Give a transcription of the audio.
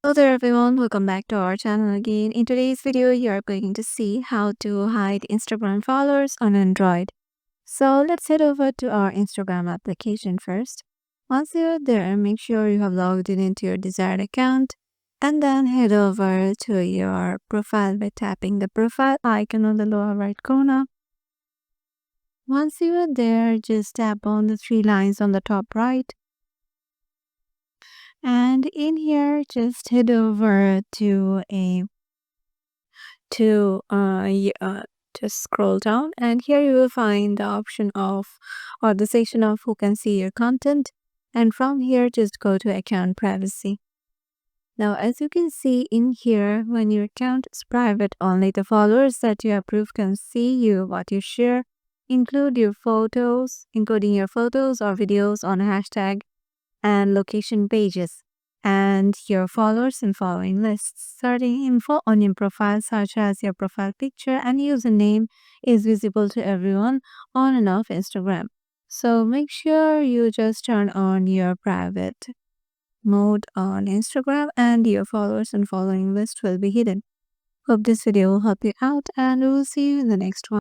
Hello there everyone, welcome back to our channel again. In today's video, you are going to see how to hide Instagram followers on Android. So let's head over to our Instagram application first. Once you're there, make sure you have logged in into your desired account and then head over to your profile by tapping the profile icon on the lower right corner. Once you are there, just tap on the three lines on the top right. And in here, just head over to to just scroll down, and here you will find the option of or the section of who can see your content, and from here just go to account privacy. Now as you can see in here, when your account is private, only the followers that you approve can see what you share, including your photos or videos on hashtag and location pages, and your followers and following lists. Certain info on your profile, such as your profile picture and username, is visible to everyone on and off Instagram. So make sure you just turn on your private mode on Instagram and your followers and following list will be hidden. Hope this video will help you out, and we will see you in the next one.